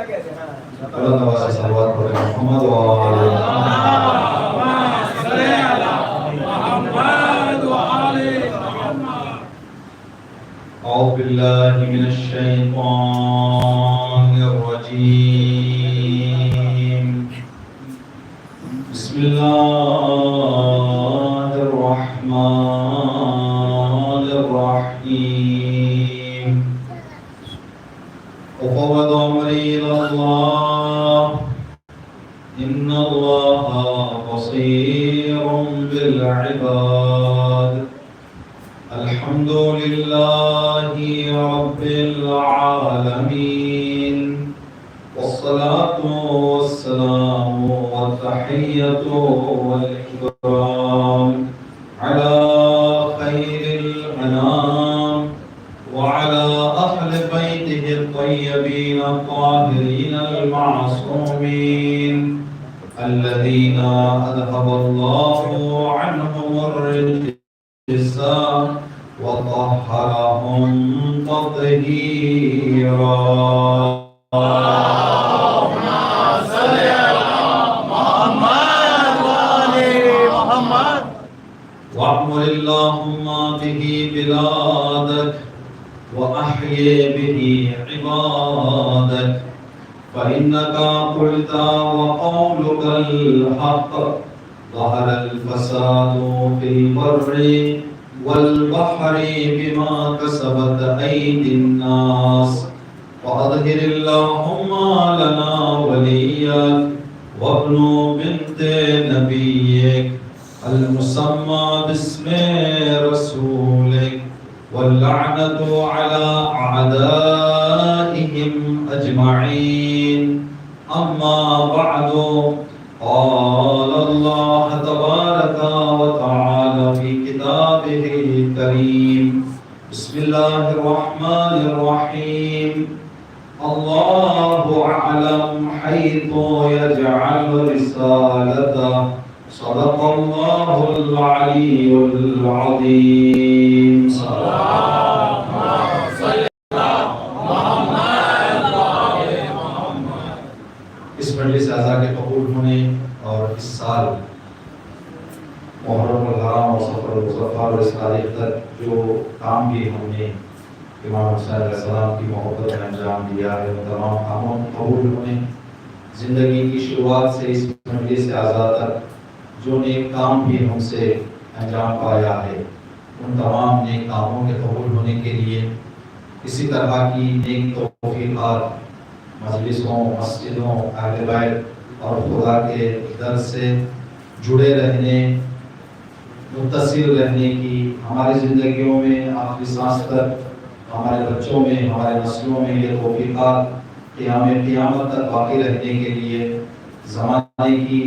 اللہ تعالیٰ سے صلوات پڑھیں محمد و آل محمد. أعوذ بالله من الشيطان الرجيم. بسم الله الرحمن الرحيم. وفوض أمري إلى الله إن الله بصير بالعباد. الحمد لله رب العالمين والصلاة والسلام والتحية والإكرام على خير الأنام وعلى أهل بيته الطيبين الطاهرين المعصومين الذين أذهب الله عنهم الرجس وطهرهم تطهيرا. اللهم صل على محمد وآل محمد. واعمر اللهم به بلادك وأحيي به عبادك فإنك قلت وقولك الحق ظهر الفساد في البر والبحر بما كسبت أيدي الناس فأظهر اللهم لنا وليك وابن بنت نبيك المسمى باسم رسولك واللعنة على أعدائهم أجمعين. أما بعد قال الله تبارك وتعالى في كتابه الكريم بسم الله الرحمن الرحيم. الله أعلم حيث يجعل رسالته صدق الله العلي العظيم. اس مجلس اعزا کے قبول ہونے اور اس سال محرم الحرام اور سفر المظفر اور اس تاریخ تک جو کام بھی ہم نے امام حسین علیہ السلام کی محبت میں انجام دیا ہے وہ تمام کاموں قبول ہونے. زندگی کی شروعات سے اس مجلس اعزا تک جو نیک کام بھی ہم سے انجام پایا ہے ان تمام نیک کاموں کے قبول ہونے کے لیے اسی طرح کی نیک توفیقات مجلسوں، مسجدوں، اہل بیت اور خدا کے در سے جڑے رہنے، متصل رہنے کی ہماری زندگیوں میں آخری سانس تک، ہمارے بچوں میں، ہمارے نسلوں میں یہ توفیقات قیامت تک باقی رہنے کے لیے زمانے کی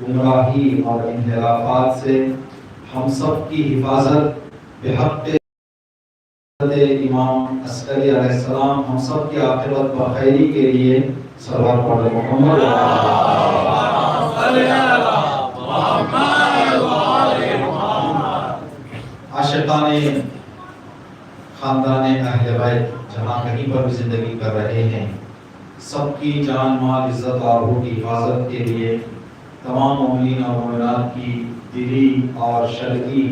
گمراہی اور انحرافات سے ہم سب کی حفاظت بحق امام عسکری علیہ السلام ہم سب کی عاقبت بخیری کے لیے سرور پڑھ محمد عاشقان خاندان اہل بیت جہاں کہیں پر بھی زندگی کر رہے ہیں سب کی جان مال عزت اور روح کی حفاظت کے لیے تمام مومنین اور مومنات کی دلی اور شرعی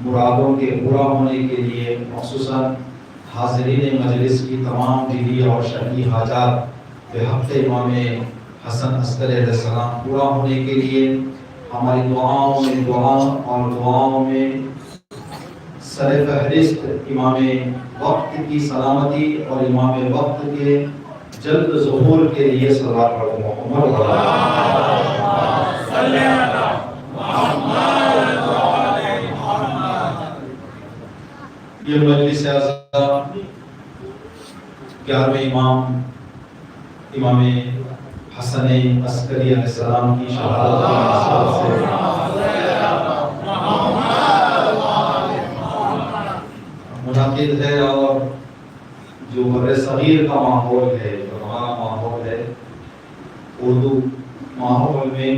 مرادوں کے پورا ہونے کے لیے خصوصاً حاضرین مجلس کی تمام دلی اور شرعی حاجات بحق امام حسن عسکری علیہ السلام پورا ہونے کے لیے ہماری دعاؤں میں دعاؤں میں سر فہرست امام وقت کی سلامتی اور امام وقت کے جلد ظہور کے لیے صلوات پڑھو محمد یہ مجلس اعزا 11ویں امام حسن عسکری علیہ السلام کی شہادت کی مناسبت سے منعقد ہے اور جو بر صغیر کا ماحول ہے جو ہمارا ماحول ہے اردو ماحول میں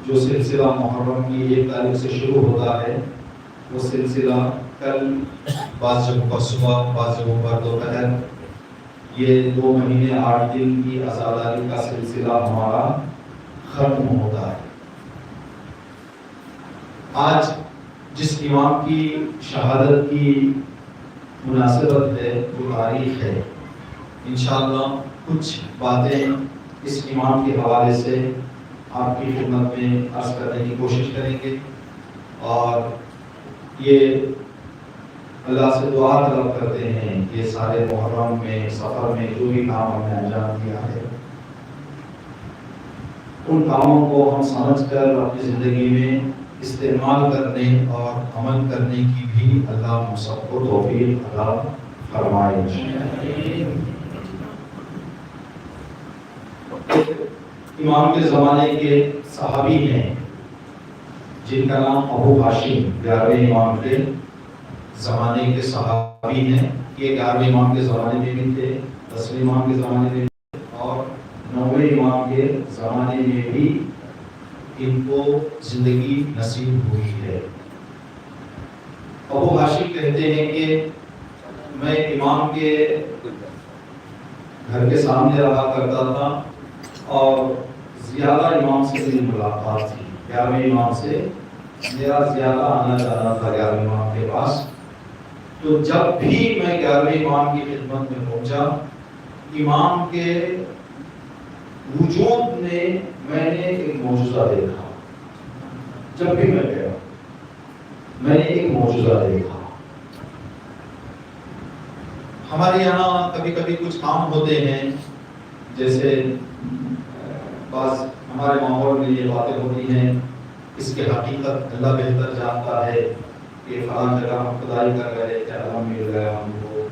جو سلسلہ محرم کی 1 تاریخ سے شروع ہوتا ہے وہ سلسلہ کل بعض جگہوں پر صبح بعض جگہوں پر دوپہر یہ 2 مہینے 8 دن کی عزاداری کا سلسلہ ہمارا ختم ہوتا ہے۔ آج جس امام کی شہادت کی مناسبت ہے وہ تاریخ ہے، انشاءاللہ کچھ باتیں اس امام کے حوالے سے آپ کی خدمت میں عرض کرنے کی کوشش کریں گے، اور یہ اللہ سے دعا طلب کرتے ہیں کہ سارے محرم میں سفر میں جو بھی کام ہم نے انجام دیا ہے ان کاموں کو ہم سمجھ کر اپنی زندگی میں استعمال کرنے اور عمل کرنے کی بھی اللہ ہم سب کو توفیق عطا فرمائے۔ امام کے زمانے کے صحابی ہیں جن کا نام ابو ہاشم، 11ویں امام کے زمانے کے صحابی ہیں۔ یہ 11ویں امام کے زمانے میں بھی تھے، 10ویں امام کے زمانے میں بھی، اور 9ویں امام کے زمانے میں بھی ان کو زندگی نصیب ہوئی ہے۔ ابو ہاشم کہتے ہیں کہ میں امام کے گھر کے سامنے رہا کرتا تھا اور زیادہ امام سے میری ملاقات تھی، 11ویں امام سے میرا زیادہ آنا جانا تھا 11ویں امام کے پاس۔ تو جب بھی میں 11ویں امام کی خدمت میں پہنچا، امام کے وجود میں نے ایک معجزہ دیکھا۔ جب بھی میں گیا میں نے ایک معجزہ دیکھا۔ ہمارے یہاں کبھی کبھی کچھ کام ہوتے ہیں، جیسے بعض ہمارے ماحول میں یہ باتیں ہوتی ہیں، اس کے حقیقت اللہ بہتر جانتا ہے کہ فلاں جگہ ہم کھدائی کر رہے تھے، علم مل گیا ہم کو،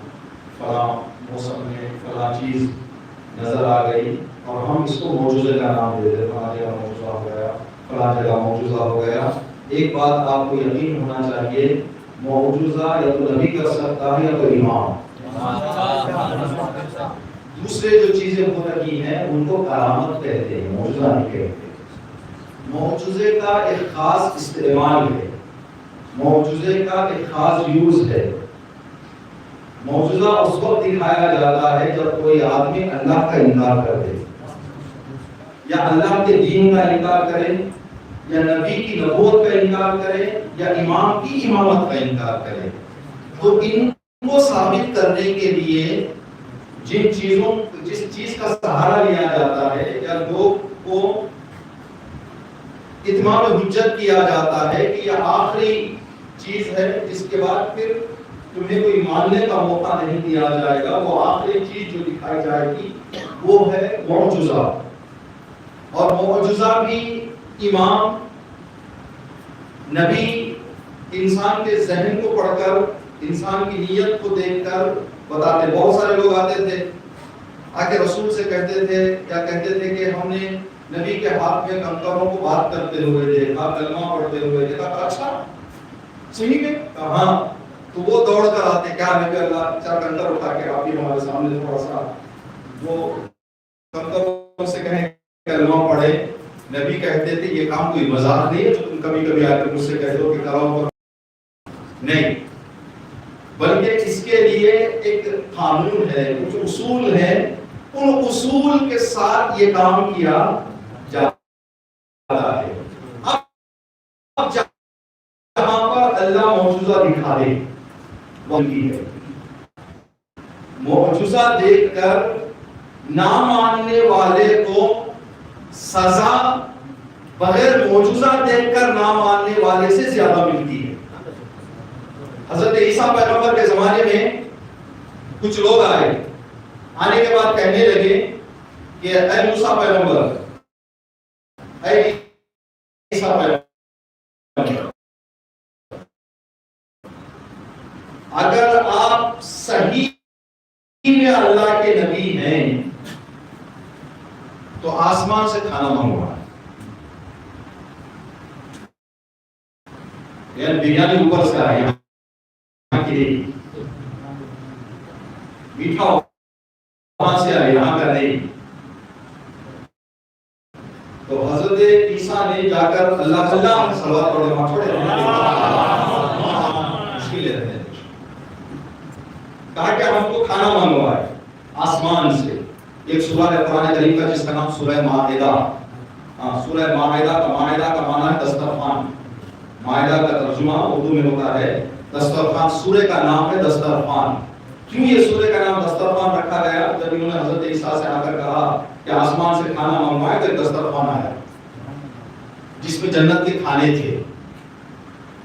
فلاں موسم میں فلاں چیز نظر آ گئی اور ہم اس کو معجزے کا نام دے دیتے، فلاں جگہ معجزہ ہو گیا، فلاں جگہ معجزہ ہو گیا۔ ایک بات آپ کو یقین ہونا چاہیے، معجزہ یا تو نبی کر سکتا ہے یا تو امام۔ دوسرے جو چیزیں ہو رہی ہیں ان کو کرامت کہتے ہیں، معجزہ نہیں کہتے۔ معجزے کا ایک خاص استعمال ہے، معجزے کا ایک خاص یوز ہے۔ معجزہ اس وقت دکھایا جاتا ہے جب کوئی آدمی اللہ کا انکار کر دے، یا اللہ کے دین کا انکار کرے، یا نبی کی نبوت کا انکار کرے، یا امام کی امامت کا انکار کرے۔ تو ان کو ثابت کرنے کے لیے جس چیز کا سہارا لیا جاتا ہے یا لوگ کو اتمام حجت کیا جاتا ہے کہ یہ آخری چیز ہے جس کے بعد پھر تمہیں کوئی ماننے کا موقع نہیں دیا جائے گا، وہ آخری چیز جو دکھائی جائے گی وہ ہے معجزہ۔ اور معجزہ بھی امام، نبی انسان کے ذہن کو پڑھ کر، انسان کی نیت کو دیکھ کر بتاتے۔ بہت سارے لوگ آتے تھے، آ کے رسول سے کہتے تھے، کیا کہتے تھے کہ ہم نے نبی کے ہاتھ میں کنکروں کو بات کرتے ہوئے دیکھا، کلمہ پڑھتے ہوئے دیکھا۔ اچھا صحیح میں؟ ہاں۔ تو وہ دوڑ کر آتے، کیا نبی اللہ 4 کنکر اٹھا کے آپ بھی ہمارے سامنے تھوڑا سا وہ کنکروں سے کہیں کلمہ پڑھے۔ نبی کہتے تھے یہ کام کوئی مذاق نہیں ہے جو تم کبھی کبھی آ کے مجھ سے کہہ دو کہ کراؤ، نہیں، بلکہ اس کے لیے ایک قانون ہے، کچھ اصول ہیں، ان اصول کے ساتھ یہ کام کیا جاتا ہے۔ اب جہاں پر اللہ معجزہ دکھا دے وہ کی ہے، معجزہ دیکھ کر نہ ماننے والے کو سزا بغیر معجزہ دیکھ کر نہ ماننے والے سے زیادہ ملتی ہے۔ حضرت عیسیٰ پیغمبر کے زمانے میں کچھ لوگ آئے، آنے کے بعد کہنے لگے کہ اے موسیٰ پیغمبر، اے عیسیٰ پیغمبر، اگر آپ صحیح میں اللہ کے نبی ہیں تو آسمان سے کھانا منگوائیں، یعنی بریانی اوپر سے آئے، میٹھا وہاں سے آئے، یہاں کا نہیں۔ تو حضرت عیسیٰ نے جا کر اللہ صلوات پڑھے، وہاں چھوڑے مشکل رہتے ہیں، کہا کہ ہم کو کھانا منگوائے، آسمان سے. ایک سورہ ہے قرآن کریم کا جس کا نام سورہ مائدہ. سورہ مائدہ کا معنی ہے دسترخوان. مائدہ کا ترجمہ اردو میں ہوتا ہے دسترخوان. سورہ کا نام ہے دسترخوان. کیوں یہ سورہ کا نام دسترخوان رکھا گیا؟ جب انہوں نے حضرت عیسیٰ سے آ کر کہا کہ آسمان سے کھانا منگوائے تو ایک دسترخوان آیا جس میں جنت کے کھانے تھے.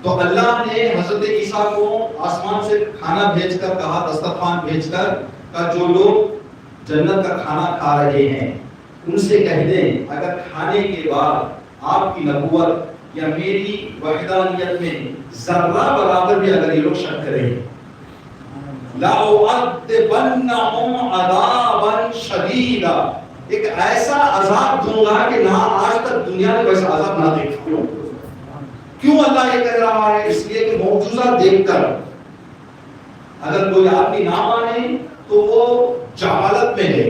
تو اللہ نے حضرت عیسیٰ کو آسمان سے کھانا بھیج کر کہا, دسترخوان بھیج کر کہ جو لوگ جنت کا کھانا کھا رہے ہیں ان سے کہہ دیں اگر کھانے کے بعد آپ کی نبوت یا میری وحدانیت میں ذرہ برابر بھی اگر یہ لوگ شک کریں لَأُعَذِّبَنَّهُمْ عَذَابًا شَدِيدًا, ایک ایسا عذاب دوں گا کہ نہ آج تک دنیا میں ویسا عذاب نہ دیکھا. کیوں اللہ یہ کہہ رہا ہے؟ اس لیے کہ معجزہ دیکھ کر اگر کوئی آدمی نہ مانے تو وہ جہالت میں ہے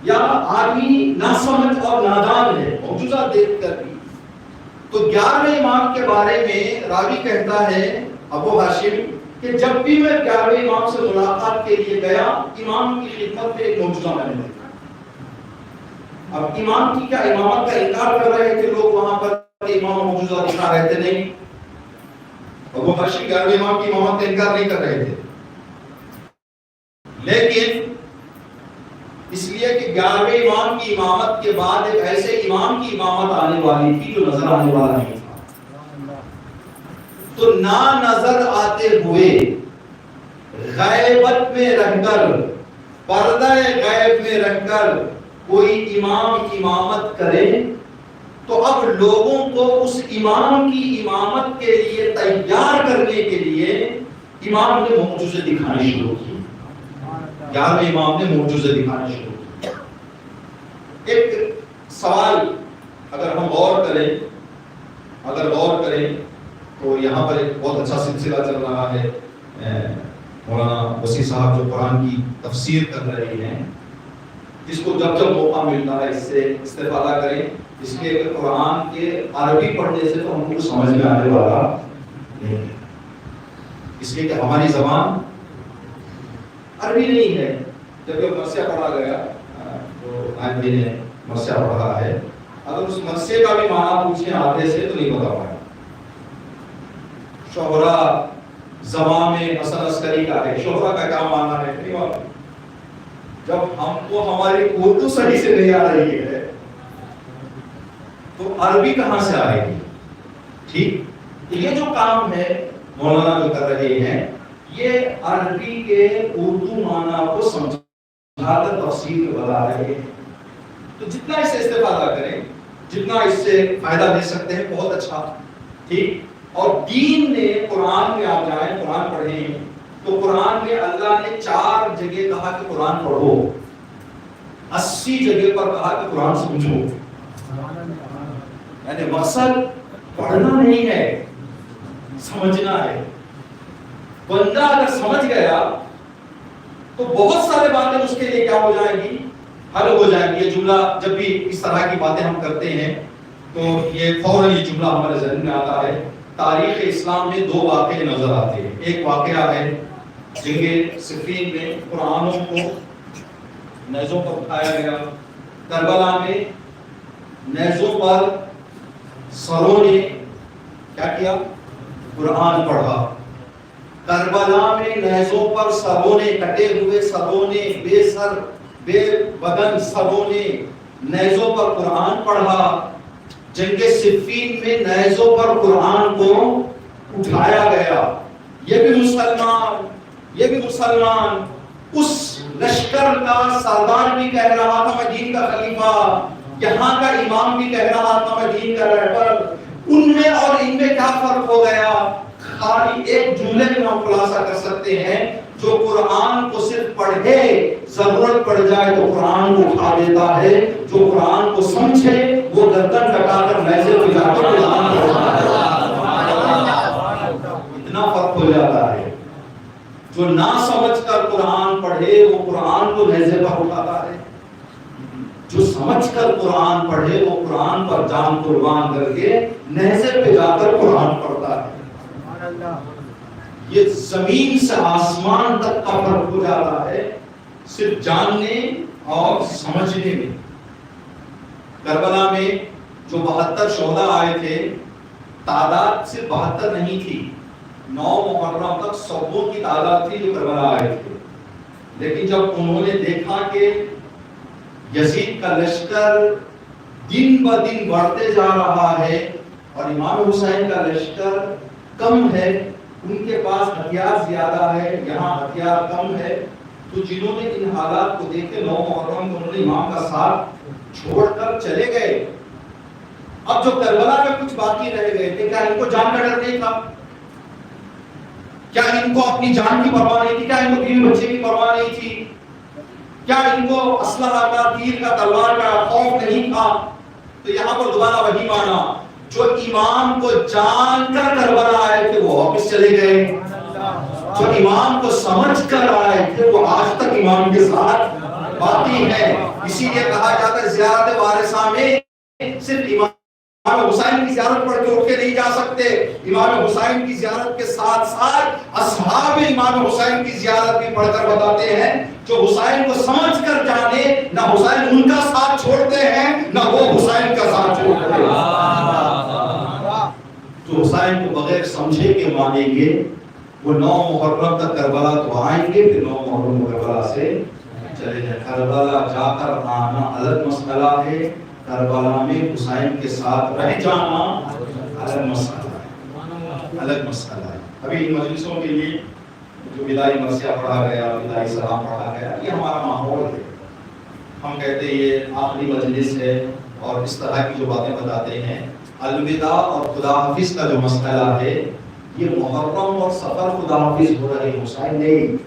یا آدمی ناسمجھ اور نادان ہے معجزہ دیکھ کر بھی. تو 11ویں امام کے بارے میں راوی کہتا ہے ابو ہاشم کہ جب بھی میں 11ویں امام سے ملاقات کے لیے گیا امام کی خدمت میں ایک معجزہ میں نے دیکھا. اب امام کی کیا امامت کا انکار کر رہے تھے لوگ وہاں پر کہ امام معجزہ دکھا رہے تھے؟ نہیں. ابو ہاشم 11ویں امام کی امامت کا انکار نہیں کر رہے تھے, لیکن اس لیے کہ 11ویں امام کی امامت کے بعد ایک ایسے امام کی امامت آنے والی تھی جو نظر آنے والا نہیں تھا. تو نہ نظر آتے ہوئے غیبت میں رہ کر, پردہ غیب میں رہ کر کوئی امام امامت کرے تو اب لوگوں کو اس امام کی امامت کے لیے تیار کرنے کے لیے امام نے معجزے دکھانے شروع کی. 11ویں امام نے معجزے دکھانے شروع کی. ایک سوال اگر ہم غور کریں تو یہاں پر ایک بہت اچھا سلسلہ چل رہا ہے. مولانا وسیع صاحب جو قرآن کی تفسیر کر رہے ہیں, جس کو جب موقع ملتا ہے اس سے استفادہ کریں, اس لیے کہ قرآن کے عربی پڑھنے سے تو ہم کو سمجھ میں آنے والا نہیں ہے, اس لیے کہ ہماری زبان عربی نہیں ہے. جب یہ مرثیہ پڑھا گیا تو آج نے مرثیہ پڑھا ہے, اگر اس مرثیے کا بھی معنی پوچھیں آدھے سے تو نہیں بتا پائے. شہرہ زبان میں حسن عسکری کا ہے, شہرہ کا کیا معنی ہے نہیں معلوم. جب ہم کو ہماری اردو صحیح سے نہیں آ رہی ہے تو عربی کہاں سے آئے گی؟ ٹھیک, یہ جو کام ہے مولانا جو کر رہے ہیں یہ عربی کے اردو معنی کو سمجھا کر تفسیر بتا رہے ہیں. تو جتنا اس سے استفادہ کریں, جتنا اس سے فائدہ لے سکتے ہیں بہت اچھا. ٹھیک, اور دین نے قرآن میں آپ جائیں قرآن پڑھیں تو قرآن میں اللہ نے 4 جگہ کہا کہ قرآن پڑھو, 80 جگہ پر کہا کہ قرآن سمجھو. یعنی مقصد پڑھنا نہیں ہے, سمجھنا ہے. بندہ اگر سمجھ گیا تو بہت سارے باتیں اس کے لیے کیا ہو جائیں گی, حل ہو جائیں گی. یہ جملہ جب بھی اس طرح کی باتیں ہم کرتے ہیں تو یہ فوراً یہ جملہ ہمارے ذہن میں آتا ہے. تاریخ اسلام میں 2 واقعے نظر آتے ہیں. ایک واقعہ ہے جنگ صفین میں قرآنوں کو نیزوں پر اٹھایا گیا. کربلا میں نیزوں پر سروں نے کیا کیا؟ قرآن پڑھا. کربلا میں نیزوں پر سروں نے, کٹے ہوئے سروں نے, بے سر بے بدن سروں نے نیزوں پر قرآن پڑھا. جنگ صفین میں نیزوں پر قرآن کو اٹھایا گیا. یہ بھی مسلمان اس لشکر کا سردار بھی کہہ رہا تھا میں دین کا خلیفہ, یہاں کا امام بھی کہہ رہا تھا میں دین کا رہبر. ان میں اور ان میں کیا فرق ہو گیا؟ خالی ایک جملے میں ہم خلاصہ کر سکتے ہیں, جو قرآن کو صرف پڑھے ضرورت پڑ جائے تو قرآن کو اٹھا دیتا ہے, جو قرآن کو سمجھے وہ گردن کٹا کر نیزے پہ جا کر قرآن اتنا فرق ہو جاتا ہے. جو نہ سمجھ کر قرآن پڑھے وہ قرآن کو نیزے پر اٹھاتا ہے, جو سمجھ کر قرآن پڑھے وہ قرآن پر جان قربان کر کے نیزے پہ جا کر قرآن پڑھتا ہے. یہ زمین سے آسمان تک کا فرق ہو جاتا ہے. صرف جاننے اور سمجھنے میں. کربلا میں جو 72 شہداء آئے تھے، تعداد صرف 72 نہیں تھی، 9 محرم تک سبوں کی تعداد تھی جو کربلا آئے تھے. لیکن جب انہوں نے دیکھا کہ یزید کا لشکر دن بہ دن بڑھتے جا رہا ہے اور امام حسین کا لشکر کم ہے، ان کے پاس ہتھیار زیادہ ہے، یہاں ہتھیار کم ہے، تو جنہوں نے ان حالات کو دیکھے 9 محرم کو انہوں نے امام کا ساتھ چھوڑ کر چلے گئے. اب جو کربلا میں کچھ باقی رہ گئے تھے، کیا ان کو جان کا ڈر نہیں تھا؟ کیا ان کو اپنی جان کی پرواہ نہیں تھی؟ کیا ان کو بیوی بچے کی پرواہ نہیں تھی؟ کیا ان کو اسلحہ کا، تیر کا، تلوار کا خوف نہیں تھا؟ تو یہاں پر دوبارہ وہی مانا، جو امام کو جان کر کربلا آئے تھے وہ واپس چلے گئے، جو امام کو سمجھ کر آئے تھے وہ آج تک امام کے ساتھ باقی ہے. اسی لیے کہا جاتا ہے زیارت وارثہ میں صرف امام حسین کی زیارت پڑھ کے اٹھ کے نہیں جا سکتے، امام حسین کی زیارت کے ساتھ ساتھ اصحاب امام حسین کی زیارت بھی پڑھ کر بتاتے ہیں. جو حسین کو سمجھ کر جانے، نہ حسین ان کا ساتھ چھوڑتے ہیں نہ وہ حسین کا ساتھ چھوڑتے ہیں. جو حسین کو بغیر سمجھے کے مانیں گے وہ 9 محرم تک کربلا تو آئیں گے، پھر 9 محرم کربلا سے چلے جائیں. کربلا جا کر آنا الگ مسئلہ ہے، کربلا میں حسین کے ساتھ رہ جانا الگ مسئلہ ہے، الگ مسئلہ ہے. ابھی ان مجلسوں کے لیے جو بدائی مرثیہ پڑھا گیا، بدائی سلام پڑھا گیا، یہ ہمارا ماحول ہے. ہم کہتے ہیں یہ آخری مجلس ہے اور اس طرح کی جو باتیں بتاتے ہیں. الوداع اور خدا حافظ کا جو مسئلہ ہے، یہ محرم اور سفر خدا حافظ ہو رہے حسین نہیں.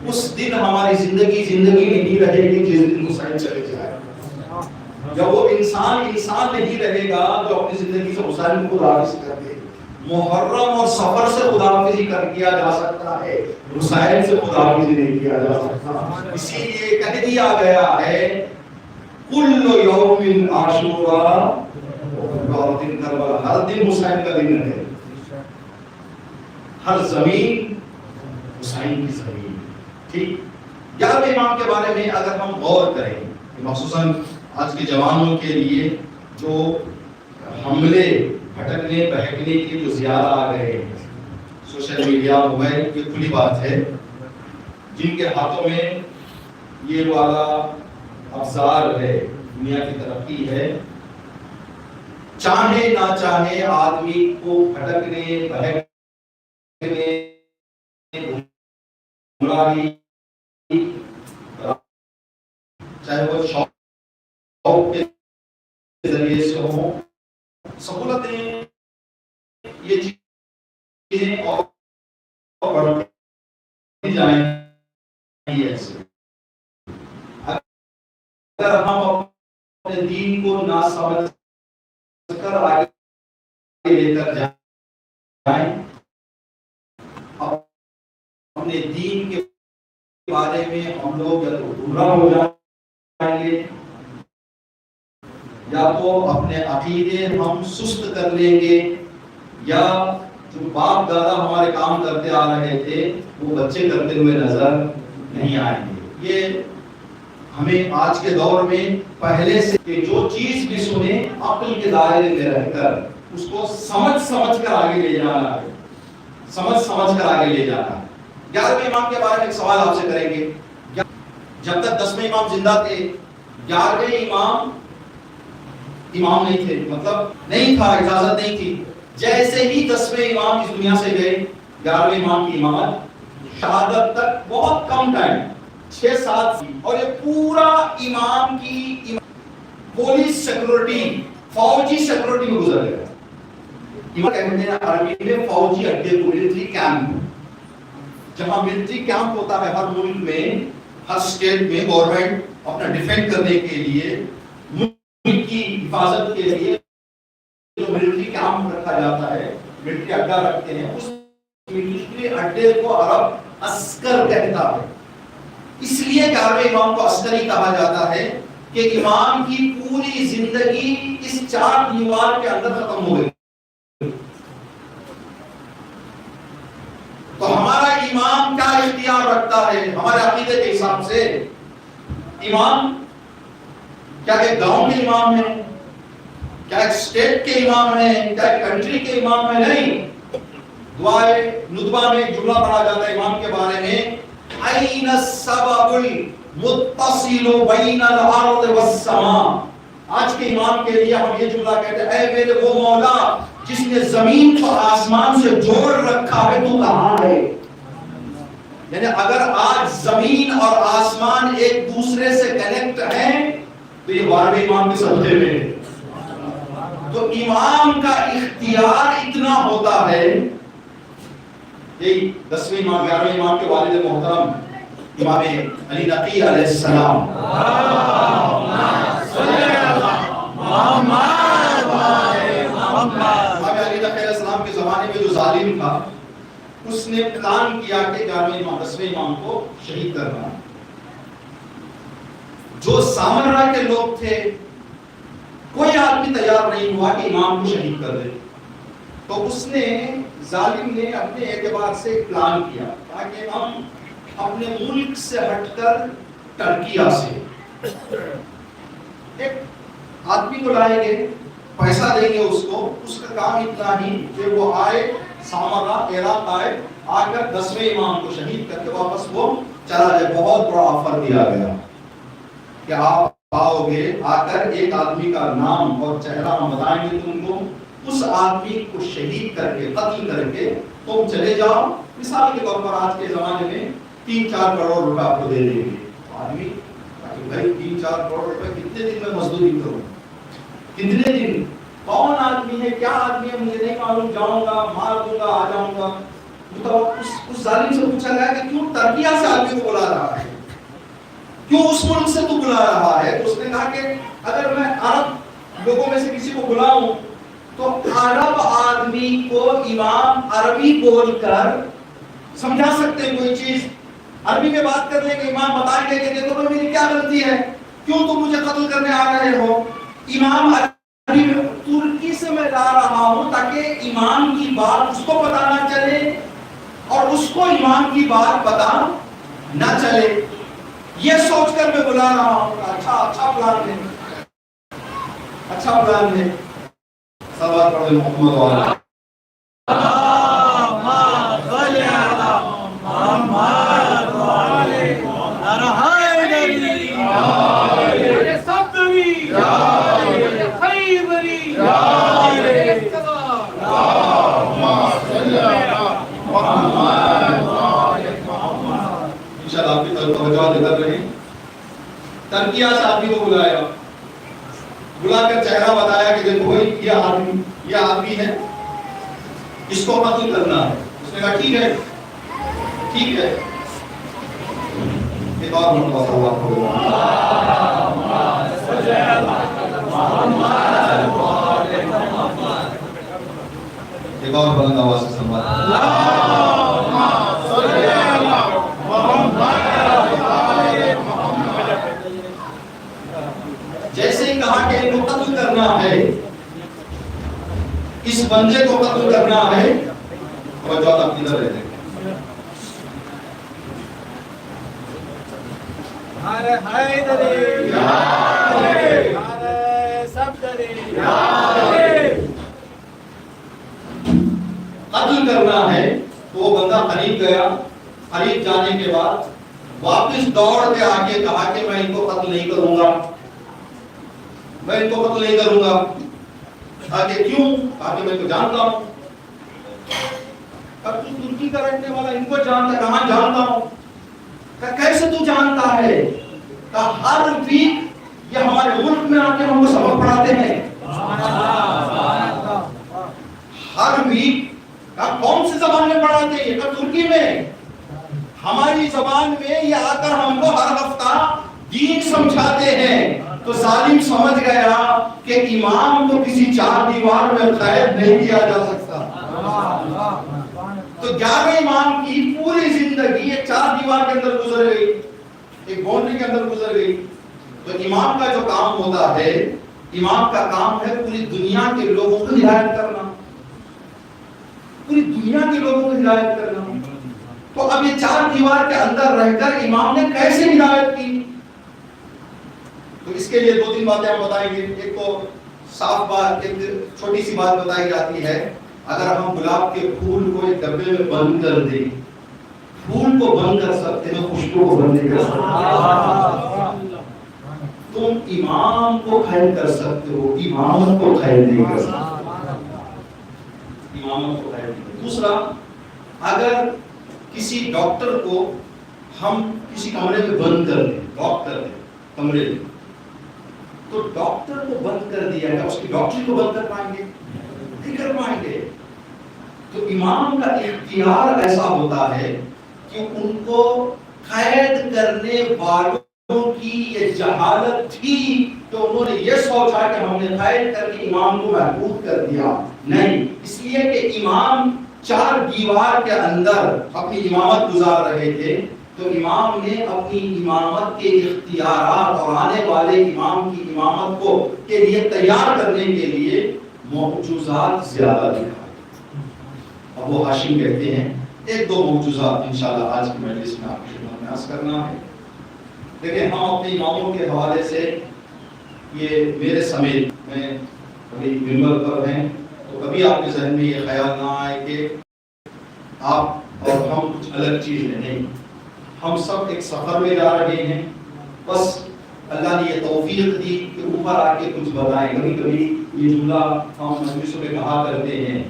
اس دن ہماری زندگی نہیں رہے گی جس دن حسین چلے جائے. جب وہ انسان نہیں رہے گا جو اپنی زندگی سے حسین کو خدا حافظ کر دے. محرم اور سفر سے خدا حافظی کیا جا سکتا ہے، حسین سے خدا حافظی نہیں کیا جا سکتا. اسی لیے کہہ دیا گیا ہے کل یوم عاشورا، اور دن کربلا، ہر دن حسین کا دن ہے، ہر زمین حسین کی زمین. ٹھیک. 11ویں امام کے بارے میں اگر ہم غور کریں، مخصوصاً آج کے جوانوں کے لیے جو حملے بھٹکنے بہکنے کے جو زیادہ آ گئے ہیں، سوشل میڈیا، موبائل، یہ کھلی بات ہے، جن کے ہاتھوں میں یہ والا افزار ہے، دنیا کی ترقی ہے، چاہے نہ چاہے آدمی کو بھٹکنے بہکنے گمراہی، چاہے وہ شوق کے ذریعے سے ہو، سہولتیں، یہ چیزیں اور بڑھتی جائیں گی. ایسے اگر ہم اپنے دین کو نہ سمجھ کر آگے لے کر جائیں، اپنے دین کے بارے میں ہم لوگ یا تو گمراہ ہو جائیں گے، یا تو اپنے عقیدے ہم سست کر لیں گے، یا جو باپ دادا ہمارے کام کرتے آ رہے تھے وہ بچے کرتے ہوئے نظر نہیں آئیں گے. یہ ہمیں آج کے دور میں پہلے سے کہ جو چیز بھی سنے عقل کے دائرے میں رہ کر اس کو سمجھ کر آگے لے جانا ہے، سمجھ کر آگے لے جانا ہے. 11ویں امام کے بارے میں ایک سوال آپ سے کریں گے. جب تک 10ویں امام زندہ تھے، 11ویں امام نہیں تھے، مطلب نہیں تھا، اجازت نہیں تھی. جیسے ہی 10ویں امام اس دنیا سے گئے، 11ویں امام کی امامت شہادت تک بہت کم ٹائم، 6-7، اور یہ پورا امام کی پولیس سیکورٹی، فوجی سیکورٹی میں گزر گیا. کہتے ہیں عربی میں فوجی اڈے کو، ملٹری کیمپ، جہاں ملٹری کیمپ ہوتا ہے ہر ملک میں، ہر اسٹیٹ میں گورنمنٹ اپنا ڈیفینڈ کرنے کے لیے، ملک کی حفاظت کے لیے جو ملٹری کیمپ رکھا جاتا ہے، ملٹری اڈا رکھتے ہیں، اس ملٹری اڈے کو عرب عسکر کہتا ہے. اس لیے 11ویں امام کو عسکری کہا جاتا ہے کہ امام کی پوری زندگی اس 4 دیوار کے اندر ختم ہو گئی. تو ہمارا امام کیا اختیار رکھتا ہے ہمارے عقیدے کے حساب سے؟ امام کیا ایک گاؤں کے امام ہے، کیا ایک اسٹیٹ کے امام ہے، کیا ایک کنٹری کے امام ہے؟ نہیں. دعائے ندبہ میں ایک جملہ پڑھا جاتا ہے امام کے بارے میں، این السبب المتصل بین الارض والسماء. آج کے امام کے لیے ہم یہ جملہ کہتے ہیں، اے میرے وہ مولا جس نے زمین کو آسمان سے جوڑ رکھا ہے، تو کہاں ہے؟ یعنی اگر آج زمین اور آسمان ایک دوسرے سے کنیکٹ ہیں تو یہ 12ویں امام کے صدقے میں. تو امام کا اختیار اتنا ہوتا ہے. یہی 10ویں امام 11ویں امام کے والد محترم امام علی نقی علیہ السلام، امام علی نقی علیہ السلام کے زمانے میں جو ظالم تھا اس نے پلان کیا کہ 11ویں امام 10ویں امام کو شہید کرنا. جو سامرا کے لوگ تھے کوئی آدمی تیار نہیں ہوا کہ امام کو شہید کر دے. تو اس نے ظالم نے اپنے اعتبار سے پلان کیا تاکہ ہم اپنے ملک سے ہٹ کر ترکیہ سے ایک آدمی کو لائیں گے، پیسہ دیں گے اس کو، اس کا کام اتنا ہی کہ وہ آئے سامرا عراق آئے، آ کر 10ویں امام کو شہید کر کے واپس وہ چلا جائے. بہت بڑا آفر دیا گیا کہ آپ آؤ گے، آ کر ایک آدمی کا نام اور چہرہ ہم بتائیں گے تم کو، اس آدمی کو شہید کر کے قتل کر کے تم چلے جاؤ. مثال کے طور پر آج کے زمانے میں 3-4 کروڑ روپے آپ کو دے دیں گے. آدمی بھائی 3-4 کروڑ روپے کتنے دن میں مزدوری کروں، کتنے دن، کون آدمی ہے، کیا آدمی ہے، مجھے نہیں معلوم، جاؤں گا مار دوں گا آ جاؤں گا. تو اس ظالم سے پوچھا گیا کہ کیوں ترکیہ سے آدمی کو بلا رہا ہے، کیوں اس ملک سے تو بلا رہا ہے؟ تو اس نے کہا کہ اگر میں عرب لوگوں میں سے کسی کو بلاؤں تو عرب آدمی کو امام عربی بول کر سمجھا سکتے ہیں کوئی چیز، عربی میں بات کر لیں گے، امام بتائیں گے کہ دیکھو میری کیا غلطی ہے، کیوں تم مجھے قتل کرنے آ رہے ہو. امام عربی میں ترکی سے میں لا رہا ہوں تاکہ امام کی بات اس کو پتہ نہ چلے اور اس کو امام کی بات پتہ نہ چلے، یہ سوچ کر میں بلا رہا ہوں. اچھا پلان ہے، اچھا پلان ہے. صلوات پڑھیں محمد والا. آپ کی توجہ دے کر رہے ہیں. ترکیہ سے آدمی کو بلایا، بلا کر چہرہ بتایا کہ دیکھو یہ آدمی ہے، اس کو قتل کرنا ہے. اس نے کہا ٹھیک ہے ٹھیک ہے. ایک اور مرتبہ صلوات پڑھو. ایک اور بلند آواز سے صلوات. جیسے ہی کہا کہ ان کو قتل کرنا ہے، اس بندے کو قتل کرنا ہے، اور جو آپ کدھر رہتے ہیں قتل کرنا ہے. تو وہ بندہ قریب گیا، قریب جانے کے بعد واپس دوڑ کے آگے کہا کہ میں ان کو قتل نہیں کروں گا، میں ان کو قتل نہیں کروں گا. آگے کیوں؟ آگے میں تو جانتا ہوں. اب تو ترکی کا رہنے والا ان کو جانتا ہے. کہاں جانتا ہوں؟ کیسے تو جانتا ہے؟ ہر ویک یہ ہمارے ملک میں آ کے ہم کو سبق پڑھاتے ہیں. ہر ویک کون سی زبان میں پڑھاتے ہیں؟ ترکی میں. ہماری زبان میں یہ آ کر ہم کو ہر ہفتہ دین سمجھاتے ہیں. تو ظالم سمجھ گیا کہ امام کو کسی 4 دیوار میں قید نہیں کیا جا سکتا. تو 11ویں امام کی پوری زندگی ایک 4 دیوار کے اندر گزر گئی، ایک باؤنڈری کے اندر گزر گئی. تو امام کا جو کام ہوتا ہے، امام کا کام ہے پوری دنیا کے لوگوں کو ہدایت کرنا، پوری دنیا کے لوگوں کو ہدایت کرنا. تو تو اب یہ چار دیوار کے اندر رہ کر امام نے کیسے ہدایت کی؟ تو اس کے لیے دو تین باتیں ہم بتائیں گے. ایک تو صاف بات، ایک چھوٹی سی بات بتائی جاتی ہے، اگر ہم گلاب کے پھول کو ایک ڈبے میں بند کر دیں، پھول کو بند کر سکتے ہیں، خوشبو کو بند نہیں کر سکتے. تم امام کو قید کر سکتے ہو، امامت کو قید نہیں کر سکتے. امامت کو قید نہیں. دوسرا، اگر کسی ڈاکٹر کو ہم کسی کمرے میں بند کر دیں، ڈاکٹر ہے کمرے میں، تو ڈاکٹر کو بند کر دیا گیا، اس کی ڈاکٹری کو بند کر پائیں گے؟ نہیں کر پائیں گے. تو امام کا اختیار ایسا ہوتا ہے کہ ان کو قید کرنے والوں کی یہ جہالت تھی تو انہوں نے یہ سوچا کہ ہم نے قید کر کے امام کو محفوظ کر دیا. نہیں، اس لیے کہ امام چار دیوار کے اندر اپنی امامت گزار رہے تھے، تو امام نے اپنی امامت کے اختیارات اور آنے والے امام کی امامت کو کے لیے تیار کرنے کے لیے معجزات زیادہ دکھائے. ابو ہاشم کہتے ہیں ایک دو معجزات انشاءاللہ آج کی مجلس میں آپ کی خدمت میں عرض کرنا ہے. دیکھیں، ہم اپنے اماموں کے حوالے سے، یہ میرے سمیت، میں ابھی منبر پر ہیں، تو کبھی آپ کے ذہن میں یہ خیال نہ آئے کہ آپ اور ہم کچھ الگ چیز ہیں. نہیں، ہم سب ایک سفر میں جا رہے ہیں. بس اللہ نے یہ توفیق دی کہ اوپر آ کے کچھ بتائیں. کبھی کبھی یہ جملہ ہم مجلسوں میں کہا کرتے ہیں.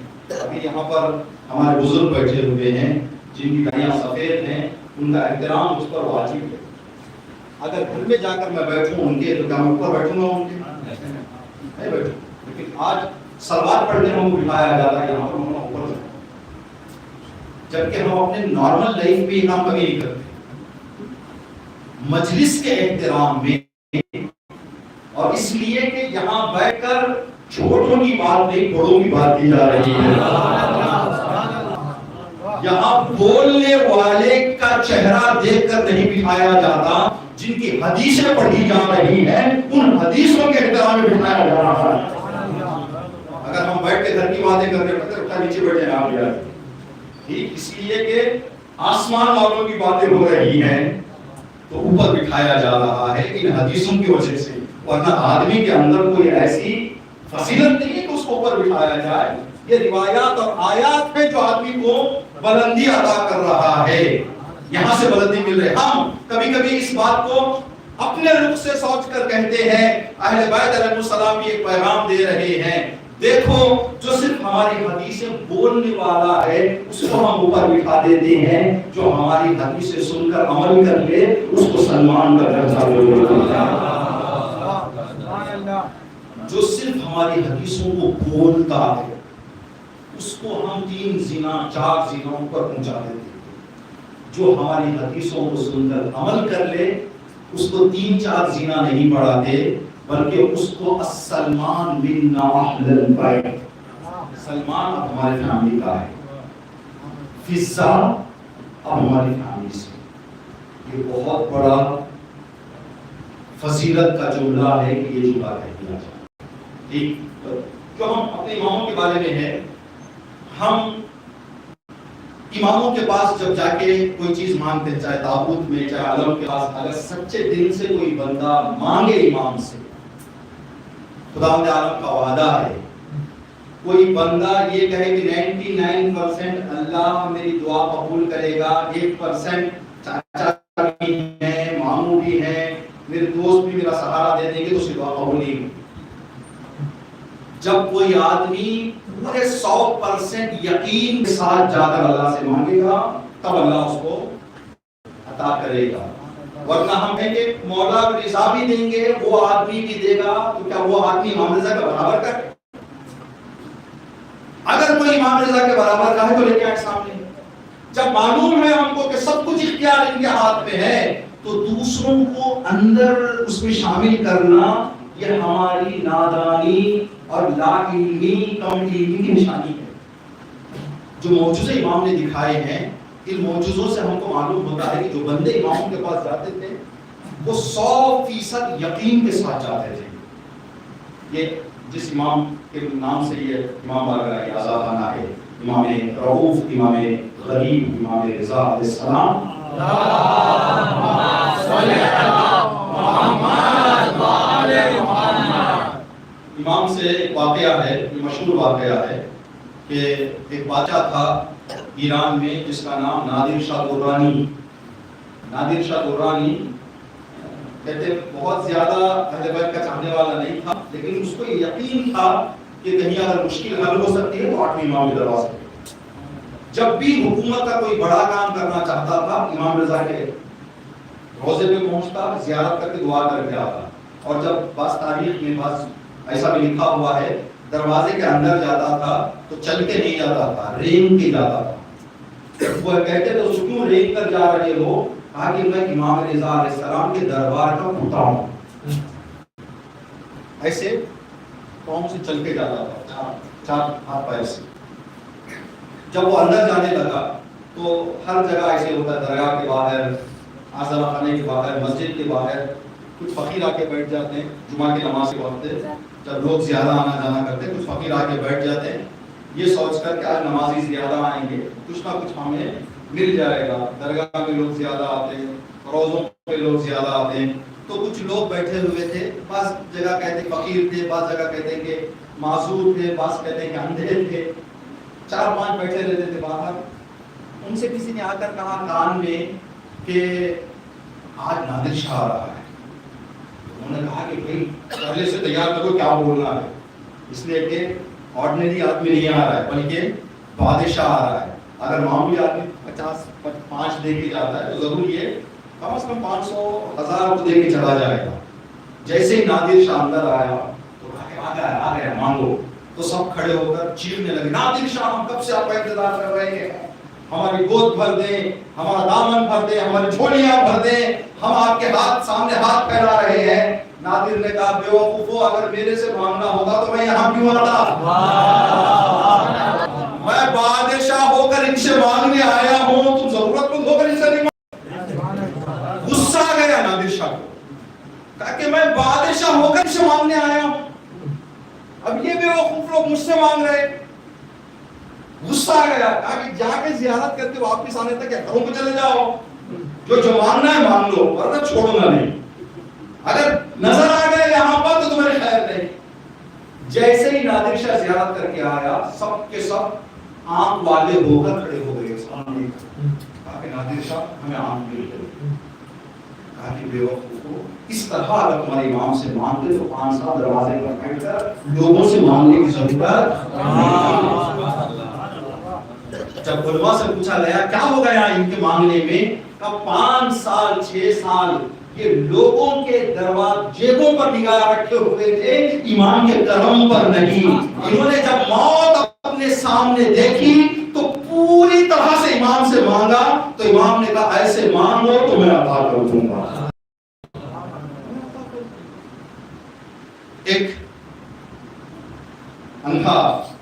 ابھی یہاں پر ہمارے بزرگ بیٹھے ہوئے ہیں جن کی داڑیاں سفید ہیں، ان کا احترام اس پر واجب ہے. اگر گھر میں جا کر میں بیٹھوں ان کے، تو کیا میں اوپر بیٹھوں گا ان کے؟ نہیں بیٹھوں. لیکن آج سلوات پڑھنے ہم کو بٹھایا جاتا ہے یہاں پر، ہم اوپر بیٹھیں، جبکہ ہم اپنے نارمل لائف میں یہ کام کبھی نہیں کرتے. مجلس کے احترام میں، اور اس لیے کہ یہاں بیٹھ کر چھوٹوں کی بات نہیں بڑوں کی بات کی جا رہی ہے. یہاں بولنے والے کا چہرہ دیکھ کر نہیں بٹھایا جاتا، جن کی حدیثیں پڑھی جا رہی ہیں ان حدیثوں کے احترام میں بٹھایا جا رہا ہے. اگر ہم بیٹھ کے گھر کی باتیں کر رہے ہیں تو نیچے بیٹھ جائیں آپ یار. ٹھیک، اس لیے کہ آسمان والوں کی باتیں ہو رہی ہیں تو اوپر بٹھایا جا رہا ہے ان حدیثوں کی وجہ سے. ورنہ آدمی کے اندر کوئی ایسی فضیلت نہیں ہے کہ اس کو اوپر بٹھایا جائے. یہ روایات اور آیات ہے جو آدمی کو بلندی عطا کر رہا ہے. یہاں سے بلندی مل رہی. ہم کبھی کبھی اس بات کو اپنے رخ سے سوچ کر کہتے ہیں اہل بیت علیہ السلام بھی ایک پیغام دے رہے ہیں. دیکھو، جو صرف ہماری حدیثیں بولنے والا ہے اس کو ہم اوپر بٹھا دیتے ہیں، جو ہماری حدیثیں سن کر عمل کر لے اس کو سلمان کا درجہ دے دیتے ہیں. جو صرف ہماری حدیثوں کو بولتا ہے اس کو ہم 3 زنا 4 زناؤں پر پہنچا دیتے ہیں. جو ہماری حدیثوں کو سن کر عمل کر لے اس کو 3-4 زنا نہیں پڑھاتے، بلکہ اس کو سلمان بن اہل البیت، سلمان اب ہمارے فیملی کا ہے، فضا اب ہماری فیملی سے. یہ بہت بڑا فضیلت کا جملہ ہے کہ یہ جملہ کہہ دیا جائے. ٹھیک، جو ہم اپنے اماموں کے بارے میں ہے، ہم اماموں کے پاس جب جا کے کوئی چیز مانگتے ہیں، چاہے تابوت میں چاہے علم کے پاس، اگر سچے دل سے کوئی بندہ مانگے امام سے، خداوند عالم کا وعدہ ہے، کوئی بندہ یہ کہے کہ 99% اللہ میری دعا قبول کرے گا، 1% چاچا بھی ہیں، ماموں بھی ہیں، میرے دوست بھی میرا سہارا دے دیں گے، تو اس کی دعا قبول نہیں ہوگی. جب کوئی آدمی پورے 100% یقین کے ساتھ جا کر اللہ سے مانگے گا تب اللہ اس کو عطا کرے گا. ورنہ ہم کہیں گے مولا رضا بھی دیں گے، وہ آدمی بھی دے گا، تو کیا وہ آدمی امام رضا کے برابر کا ہے؟ اگر کوئی امام رضا کے برابر کا ہے تو لے کے آئے سامنے. جب معلوم ہے ہم کو کہ سب کچھ اختیار ان کے ہاتھ میں ہے، تو دوسروں کو اندر اس میں شامل کرنا یہ ہماری نادانی اور لا علمی کم علمی کی نشانی ہے. جو معجزے امام نے دکھائے ہیں، ان معجزوں سے ہم کو معلوم ہوتا ہے کہ جو بندے اماموں کے پاس جاتے تھے وہ 100% یقین کے ساتھ جاتے تھے. یہ جس امام کے نام سے یہ امام بارگاہ کی آزاد آنا ہے، امام رؤوف، امام غریب، امام رضا علیہ السلام. امام سے ایک واقعہ ہے، یہ مشہور واقعہ ہے کہ ایک بادشاہ تھا ایران میں جس کا نام نادر شاہ درانی. نادر شاہ درانی کہتے بہت زیادہ اہل بیت کا چاہنے والا نہیں تھا، لیکن اس کو یقین تھا کہ کہیں اگر مشکل حل ہو سکتی ہے تو 8ویں امام کے دربار سے. جب بھی حکومت کا کوئی بڑا کام کرنا چاہتا تھا، امام رضا کے روزے پہ پہنچتا، زیارت کر کے دعا کر کے آتا. اور جب بعض تاریخ میں بعض ایسا بھی لکھا ہوا ہے دروازے کے اندر جاتا تھا تو چل کے نہیں جاتا تھا، رینگ کے جاتا تھا. وہ کہتے تو کیوں رینگ کر جا رہے ہو؟ کہا کہ میں امام رضا علیہ السلام کے دربار کا کتا ہوں. ایسے قوم سے چل کے جاتا تھا، چار ہاتھ پیر سے. جب وہ اندر جانے لگا تو ہر جگہ ایسے ہوتا ہے، درگاہ کے باہر، آذان خانے کے باہر، مسجد کے باہر کچھ فقیر آ کے بیٹھ جاتے ہیں. جمعہ کی نماز کے وقت جب لوگ زیادہ آنا جانا کرتے ہیں، کچھ فقیر آ کے بیٹھ جاتے ہیں یہ سوچ کر کہ آج نمازی زیادہ آئیں گے، کچھ نہ کچھ ہمیں مل جائے گا. درگاہ میں لوگ زیادہ آتے ہیں، روزوں پہ لوگ زیادہ آتے ہیں. تو کچھ لوگ بیٹھے ہوئے تھے، بعض جگہ کہتے ہیں فقیر تھے، بعض جگہ کہتے ہیں کہ معذور تھے، بعض کہتے ہیں کہ اندھے تھے. 4-5 بیٹھے رہتے تھے باہر. ان سے کسی نے آ کر کہا کان میں کہ آج نادر شاہ آ رہا ہے. انہوں نے کہا کہ بھائی پہلے سے تیار کرو کیا بولنا ہے، اس لیے کہ آرڈنری آدمی نہیں آ رہا ہے بلکہ بادشاہ آ رہا ہے. اگر معمولی آدمی 50-5 دے کے جاتا ہے تو ضرور یہ کم از کم 500-1000 کو دے کے چلا جائے گا. جیسے ہی نادر شاہ اندر آیا تو کہا کہ آ گیا مانگو. تو سب کھڑے ہو کر چیخنے لگے، نادر شاہ ہم کب سے آپ کا انتظار کر رہے ہیں، ہماری گود بھر دیں، ہمارا دامن بھر دیں، ہماری جھولیاں بھر دیں، ہم آپ کے ہاتھ سامنے ہاتھ پھیلا رہے ہیں. نادر نے کہا بے وقوفو، اگر میرے سے مانگنا ہوتا تو میں یہاں کیوں آتا؟ میں بادشاہ ہو کر ان سے مانگنے آیا ہوں، تم ضرورت مند ہو کر ان سے نہیں مانگ. غصہ آ گیا نادر شاہ کو، کہا کہ میں بادشاہ ہو کر ان سے مانگنے آیا ہوں، اب یہ بے وقوف لوگ مجھ سے مانگ رہے. غصہ آ گیا، کہا کہ جا کے زیارت کر کے واپس آنے تک کیا گھروں کو چلے جاؤ، جو مانگنا ہے مانگ لو ورنہ چھوڑنا نہیں. اگر نظر آ گئے یہاں پر تو تمہارے خیر نہیں. جیسے ہی نادر شاہ زیارت کر کے آیا سب کے سب آنکھ والے ہو کر کھڑے ہو گئے سامنے. کہا کہ نادر شاہ ہمیں آنکھ مل گئی. کہا کہ بے وقوفو، اس طرح اگر تمہارے امام سے مانگتے تو 5 سال دروازے پر بیٹھ کر لوگوں سے مانگنے کی ضرورت نہیں. جب علماء سے پوچھا گیا کیا ہو گیا ان کے مانگنے میں، کہا 5 سال 6 سال یہ لوگوں کے جیبوں پر نگاہ رکھے ہوئے تھے، امام کے کرم پر نہیں. انہوں نے جب موت اپنے سامنے دیکھی تو پوری طرح سے امام سے مانگا. تو امام نے کہا ایسے مانگو تو میں عطا کر دوں گا. ایک اندھا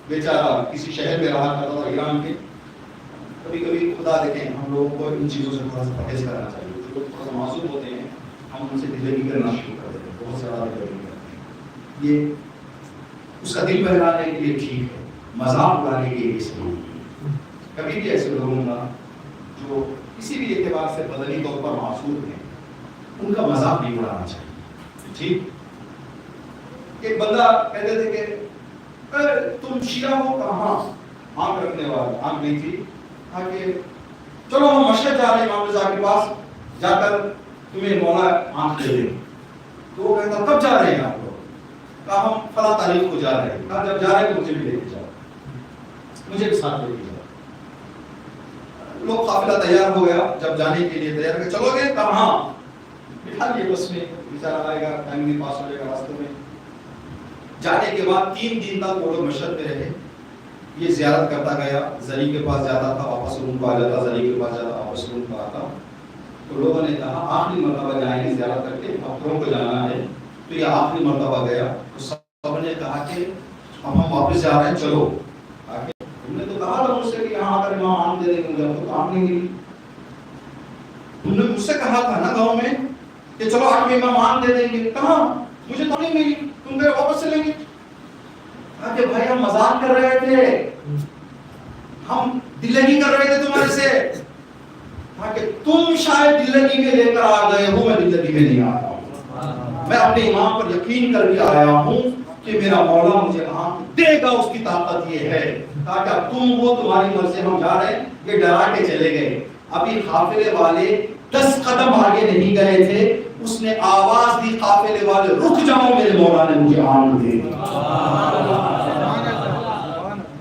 بیچارہ کسی شہر میں رہا کرتا تھا ایران کے. کبھی کبھی خدا دیکھیں ہم لوگوں کو ان چیزوں سے تھوڑا سا پرہیز کرنا چاہیے. جو لوگ تھوڑا سا معصوم ہوتے ہیں ہم ان سے دلجوئی کرنا شروع کر دیتے ہیں، بہت زیادہ دلجوئی کرتے ہیں. یہ اس کا دل بہلانے کے لیے ٹھیک ہے، مذاق اڑانے کے لیے صحیح نہیں. کبھی بھی ایسے لوگوں کا جو کسی بھی اعتبار سے بدنی طور پر معصوم ہیں ان کا مذاق نہیں اڑانا چاہیے. ٹھیک. ایک بندہ کہتے تھے کہ تم شیعہ ہو؟ کہاں؟ آنکھ رکھنے والا، آنکھ نہیں تھی. کہا کہ چلو ہم مشہد جا رہے ہیں امام رضا کے پاس، جا کر تمہیں مولا آنکھ دے دیں. تو وہ کہتا کب جا رہے ہیں آپ لوگ؟ کہا ہم فلاں تاریخ کو جا رہے ہیں. کہا جب جا رہے ہیں تو مجھے بھی لے کے جاؤ، مجھے بھی ساتھ لے کے جاؤ. لوگ قافلہ تیار ہو گیا. جب جانے کے لیے تیار کہ چلو گے؟ کہا ہاں. بٹھا لیے بس میں، بیچارہ آئے گا ٹائم بھی پاس ہو جائے گا راستے میں. جانے کے بعد 3 دن تک وہ لوگ مشہد میں رہے. یہ زیارت کرتا گیا، زری کے پاس جاتا تھا واپس روم کو آ جاتا، زری کے پاس جاتا واپس روم کو آتا. تو لوگوں نے کہا آخری مرتبہ جائیں گے زیارت کر کے، افطروں کو جانا ہے. تو یہ آخری مرتبہ گیا. تو سب نے کہا کہ اب ہم واپس جا رہے ہیں چلو. تم نے تو کہا تھا مجھ سے کہ یہاں آ کر امام آنکھ دے دیں گے، مجھے تو آنکھ نہیں ملی. تم نے مجھ سے کہا تھا نا گاؤں میں کہ چلو 8ویں امام آنکھ دے دیں گے. کہاں؟ مجھے تو نہیں ملی. تم گئے واپس چلیں گے. کہا کہ بھائی ہم مذاق کر رہے تھے، ہم دل لگی کر رہے تھے تمہارے سے. کہا کہ تم شاید دل لگی میں لے کر آ گئے ہو، میں دل لگی میں نہیں آیا ہوں. میں اپنے امام پر یقین کر کے آیا ہوں کہ میرا مولا مجھے آنکھ دے گا، اس کی طاقت یہ ہے. کہا کہ تم وہ تمہاری مرضی، ہم جا رہے ہیں. یہ ڈرا کے چلے گئے. ابھی قافلے والے 10 قدم آگے نہیں گئے تھے، اس نے آواز دی قافلے والے رک جاؤ، میرے مولا نے مجھے آنکھ دے دی.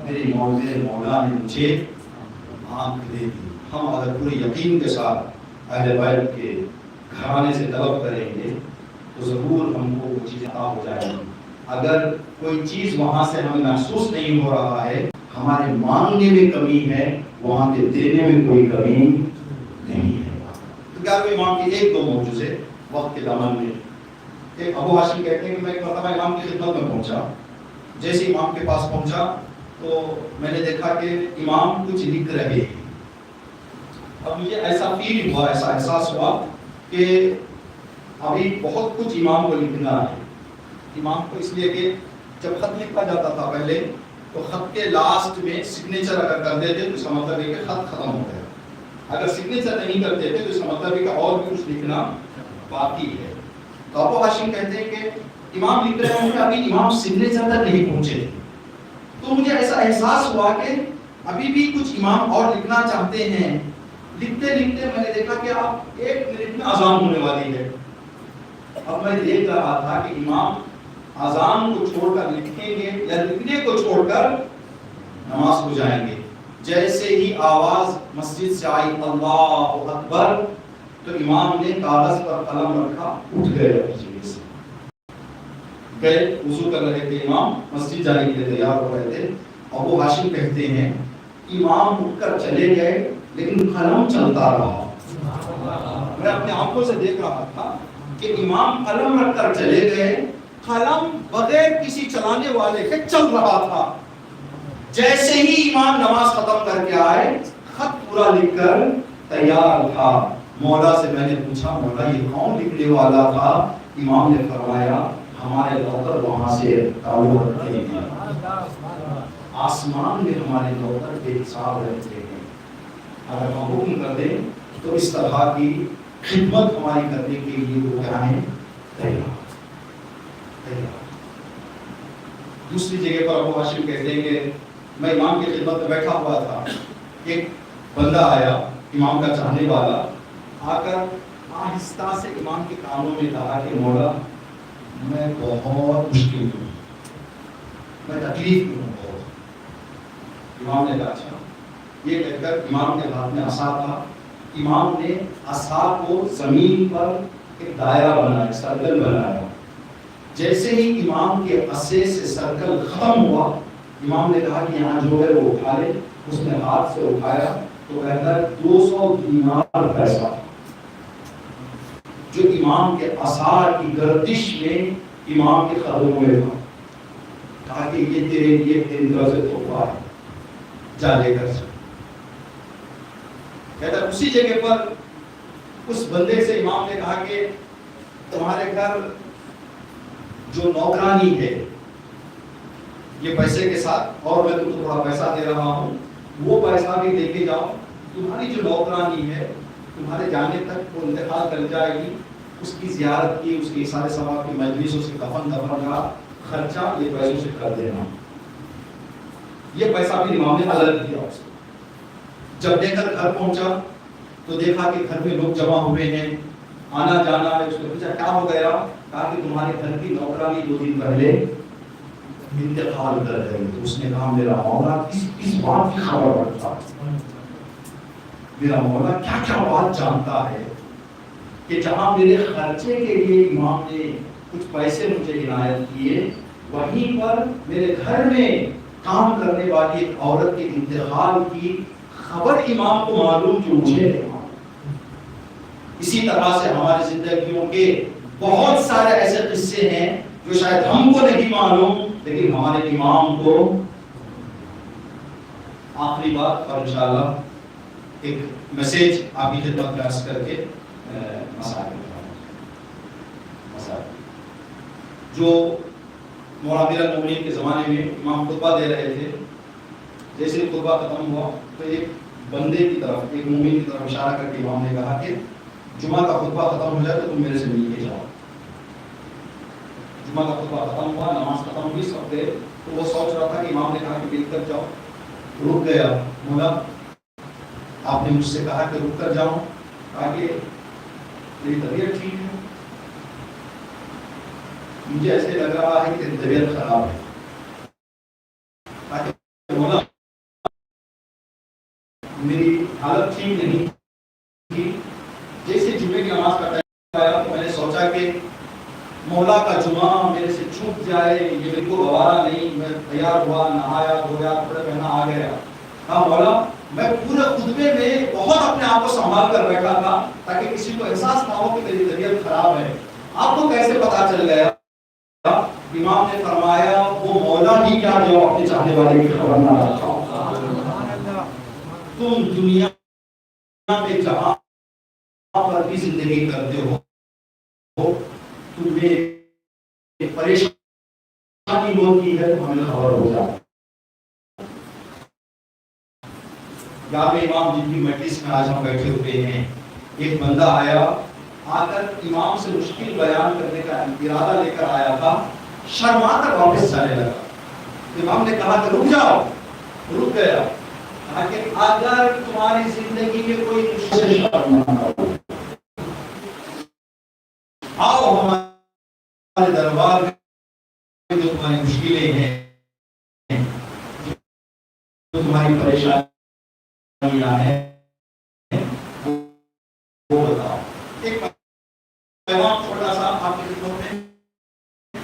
میرے مولا نے مجھے آنکھ دے دی. ہم اگر پورے یقین کے ساتھ اہل بیت کے گھرانے سے طلب کریں گے تو ضرور ہم کو وہ چیزیں عطا ہو جائیں گی. اگر کوئی چیز وہاں سے ہمیں محسوس نہیں ہو رہا ہے، ہمارے مانگنے میں کمی ہے، وہاں کے دینے میں کوئی کمی نہیں ہے. تو 11ویں امام کی ایک دو معجزے وقت کے دامن میں. ایک ابو ہاشم کہتے ہیں کہ میں ایک مرتبہ امام کی خدمت میں پہنچا. جیسے امام کے پاس پہنچا تو میں نے دیکھا کہ امام کچھ لکھ رہے ہیں. اب مجھے ایسا فیل ہوا، ایسا احساس ہوا کہ ابھی بہت کچھ امام کو لکھنا ہے. امام کو اس لیے کہ جب خط لکھا جاتا تھا پہلے تو خط کے لاسٹ میں سگنیچر اگر کرتے تھے تو اس کا مطلب ہے کہ خط ختم ہو گیا. اگر سگنیچر نہیں کرتے تھے تو اس کا مطلب ہے کہ اور بھی کچھ لکھنا باقی ہے. تو ابو ہاشم کہتے ہیں کہ امام لکھ رہے ہیں، ابھی امام سگنیچر تک نہیں پہنچے تھے. تو مجھے ایسا احساس ہوا کہ ابھی بھی کچھ امام اور لکھنا چاہتے ہیں. لکھتے لکھتے میں نے دیکھا کہ اب 1 منٹ میں اذان ہونے والی ہے. اب میں دیکھ رہا تھا کہ امام اذان کو چھوڑ کر لکھیں گے یا لکھنے کو چھوڑ کر نماز کو جائیں گے. جیسے ہی آواز مسجد سے آئی اللہ اکبر تو امام نے کاغذ پر قلم رکھا، اٹھ گئے جگہ سے. گئے وضو کر رہے تھے، امام مسجد جانے کے لیے تیار ہو رہے تھے. ابو ہاشم کہتے ہیں امام اٹھ کر چلے گئے لیکن قلم چلتا رہا. میں اپنے آنکھوں سے دیکھ رہا تھا کہ امام قلم رکھ کر چلے گئے، قلم بغیر کسی چلانے والے کے چل رہا تھا. جیسے ہی امام نماز ختم کر کے آئے، خط پورا لکھ کر تیار تھا. مولا سے میں نے پوچھا مولا یہ کون لکھنے والا تھا؟ امام نے فرمایا ہمارے نوکر وہاں سے تعلق رکھتے ہیں، آسمان میں ہمارے نوکر بے حساب رہتے ہیں. اگر ہم حکم کر دیں تو اس طرح کی خدمت ہماری کرنے کے لیے وہ کیا ہیں؟ تیار. دوسری جگہ پر ابو ہاشم کہتے ہیں کہ میں امام کی خدمت میں بیٹھا ہوا تھا. ایک بندہ آیا امام کا چاہنے والا، آ کر آہستہ سے امام کے کانوں میں کہا کہ مولا میں بہت مشکل ہوں، میں تکلیف میں ہوں بہت. امام نے کہا اچھا. یہ کہہ کر امام کے ہاتھ میں عصا تھا. امام نے عصا کو زمین پر ایک دائرہ بنایا، سرکل بنایا. جیسے ہی امام کے عصے سے سرکل ختم ہوا، امام نے کہا کہ یہاں جو ہے وہ اٹھا لے. اس نے ہاتھ سے اٹھایا تو کہتا ہے 200 دینار پیسہ جو امام کے عصا کی گردش میں امام کے قدموں میں تھا. کہا کہ یہ تیرے لیے تیری طرف سے تحفہ ہے، جا لے کر. کہتا ہے اسی جگہ پر اس بندے سے امام نے کہا کہ تمہارے گھر جو نوکرانی ہے یہ پیسے کے ساتھ، اور میں تم کو تھوڑا پیسہ دے رہا ہوں، وہ پیسہ بھی لے کے جاؤ. تمہاری جو نوکرانی ہے تمہارے جانے تک وہ انتقال کر جائے گی، اس کی زیارت کی، اس کی اثار ثواب کی مجلس، اس کے کفن کا خرچہ یہ پیسوں سے کر دینا. یہ پیسہ بھی امام نے الگ دیا اس کو. جب لے کر گھر پہنچا تو دیکھا کہ گھر میں لوگ جمع ہوئے ہیں، آنا جانا ہے. اس کو پوچھا کیا ہو گیا؟ کہا کہ تمہارے گھر کی نوکرانی 2 دن پہلے انتقال کر گئی. اس نے کہا میرا مولا کس بات کی خبر رکھتا ہے، میرا مولا کیا کیا بات جانتا ہے کہ جہاں میرے خرچے کے لیے امام نے کچھ پیسے مجھے عنایت کیے، وہیں پر میرے گھر میں کام کرنے والی ایک عورت کے انتقال کی خبر امام کو معلوم جو مجھے ہے. اسی طرح سے ہماری زندگیوں کے بہت سارے ایسے قصے ہیں جو شاید ہم کو نہیں معلوم لیکن ہمارے امام کو. آخری بات اور انشاءاللہ ایک میسیج آپ کی خدمت میں عرض کر کے مسائل جو مولا امیر المومنین کے زمانے میں امام خطبہ دے رہے تھے. جیسے خطبہ ختم ہوا تو ایک بندے کی طرف، ایک مومن کی طرف اشارہ کر کے امام نے کہا کہ جمعہ کا خطبہ ختم ہو جائے تو تم میرے سے مل کے جاؤ. جمعہ کا خطبہ ختم ہوا، نماز ختم ہوئی، سب گئے. تو وہ سوچ رہا تھا کہ امام نے کہا کہ مل کر جاؤ. رک گیا. مولا آپ نے مجھ سے کہا کہ رک کر جاؤں تاکہ میری طبیعت ٹھیک ہے. مجھے ایسے لگ رہا ہے کہ تیری طبیعت خراب ہے. مولا میری حالت ٹھیک نہیں تھی. جیسے جمعے کی نماز کا ٹائم آیا تو میں نے سوچا کہ مولا کا جمعہ میرے سے چھوٹ جائے، یہ میرے کو گوارا نہیں. میں تیار ہوا، نہایا دھویا، کپڑے پہنا آ گیا. ہاں مولا، میں پورے خطبے میں بہت اپنے آپ کو سنبھال کر بیٹھا تھا تاکہ کسی کو احساس نہ ہو کہ میری طبیعت خراب ہے. آپ کو کیسے پتا چل گیا؟ امام نے فرمایا وہ مولا ہی کیا جو اپنے چاہنے والے کی خبر نہ رکھا. تم دنیا میں جہاں پر بھی زندگی کرتے ہو تمہیں پریشانی ہوتی ہے تو ہمیں خبر ہو جائے. یہاں پہ امام جن کی مجلس میں آج ہم بیٹھے ہوئے ہیں، ایک بندہ آیا، آ کر امام سے مشکل بیان کرنے کا ارادہ لے کر آیا تھا. شرما کر واپس جانے لگا. امام نے کہا کہ رک جاؤ. رک گیا. کہا کہ اگر تمہاری زندگی میں کوئی مشکل آؤ ہمارے دربار میں، جو تمہاری مشکلیں ہیں، جو تمہاری پریشانیاں ہیں، وہ بتاؤ. ایک پیغام چھوٹا سا آپ کے خدمت میں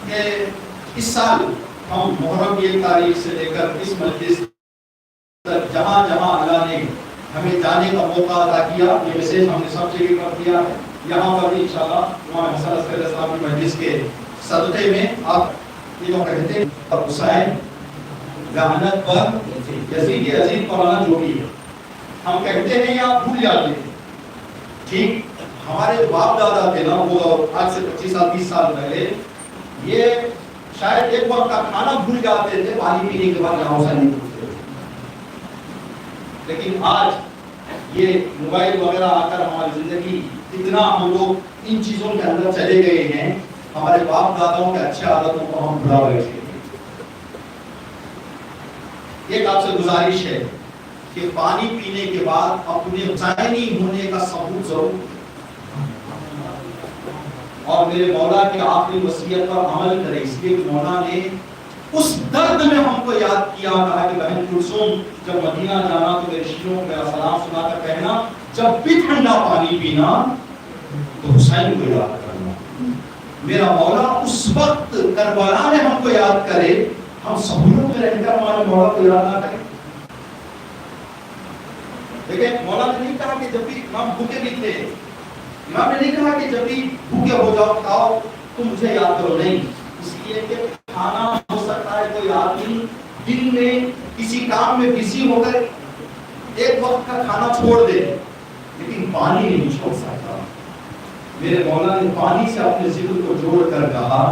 کہ اس سال ہم محرم کی ایک تاریخ سے لے کر اس مجلس تک جہاں جہاں اللہ نے ہمیں جانے کا موقع عطا کیا، یہ میسیج ہم نے سب جگہ کر دیا ہے. یہاں پر بھی انشاءاللہ امام حسن عسکری علیہ السلام کی مجلس کے صدقے میں آپ یہ جو کہتے ہیں حسین لعنت پر یزید پر آنا جو بھی ہے ہم کہتے ہیں یا بھول جاتے ہیں. ٹھیک، ہمارے باپ دادا تھے نا، وہ آج سے 25 سال 20 سال پہلے یہ شاید ایک وقت کا کھانا بھول جاتے تھے، پانی پینے کے بعد یہاں حسین نہیں پوچھتے تھے. لیکن آج یہ موبائل وغیرہ آ کر ہماری زندگی اتنا ہم لوگ ان چیزوں کے اندر چلے گئے ہیں، ہمارے باپ داداؤں کے اچھے عادتوں کو ہم بھلا بیٹھے ہیں. ایک آپ سے گزارش ہے کہ پانی پینے کے بعد اپنے حسینی ہونے کا ثبوت ضرور، اور میرے مولا کی آخری وصیت پر عمل کرے. اس لیے مولا نے اس درد میں ہم کو یاد کیا، کہا کہ بہن کلثوم جب مدینہ جانا تو میرے شیروں کو میرا سلام سنا کر کہنا، جب بھی ٹھنڈا پانی پینا تو حسین کو یاد کرنا. میرا مولا اس وقت کربلا میں ہم کو یاد کرے، ہم سہولت میں رہ کر ہمارے مولا کو یاد نہ کریں. لیکن مولا نے نہیں کہا کہ جب بھی ہم بھوکے بھی تھے، امام نے نہیں کہا کہ جب بھی بھوکے ہو جاؤ کھاؤ تم مجھے یاد کرو. نہیں، اس لیے کہ کھانا ہو سکتا ہے کوئی آدمی دن میں کسی کام میں بزی ہو کر ایک وقت کا کھانا چھوڑ دے، لیکن پانی نہیں چھوڑ سکتا. میرے مولا نے پانی سے اپنے ذکر کو جوڑ کر کہا